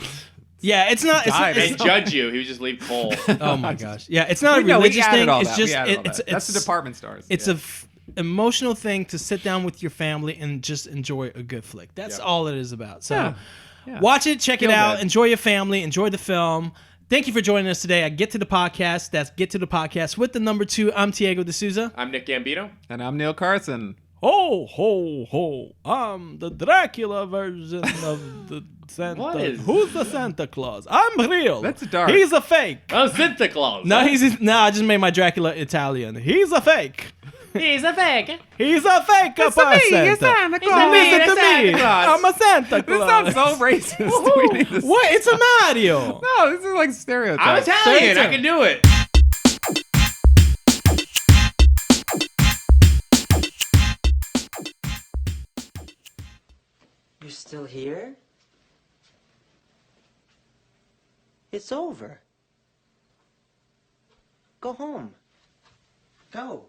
Yeah, it's not. died. They judge you. He would just leave coal. Oh my gosh. Yeah, it's not a we religious added thing. all It's that. just We added all it's that. That's the department stores. It's a emotional thing to sit down with your family and just enjoy a good flick. That's all it is about. So Yeah. watch it, check it Feel out, good. enjoy your family, enjoy the film. Thank you for joining us today at Get to the Podcast. That's Get to the Podcast with the number 2. I'm Diego D'Souza. I'm Nick Gambino. And I'm Neil Carson. Ho, ho, ho. I'm the Dracula version of the Santa. What is- Who's the Santa Claus? I'm real. That's dark. He's a fake. Oh, Santa Claus. No, I just made my Dracula Italian. He's a fake. He's a fake. He's a fake person. Santa Claus. Listen to Santa me. Claus. I'm a Santa This Claus. sounds so racist. We need to What? It's a Mario. No, this is like stereotypes. I'm Italian. I can do it. You're still here? It's over. Go home. Go.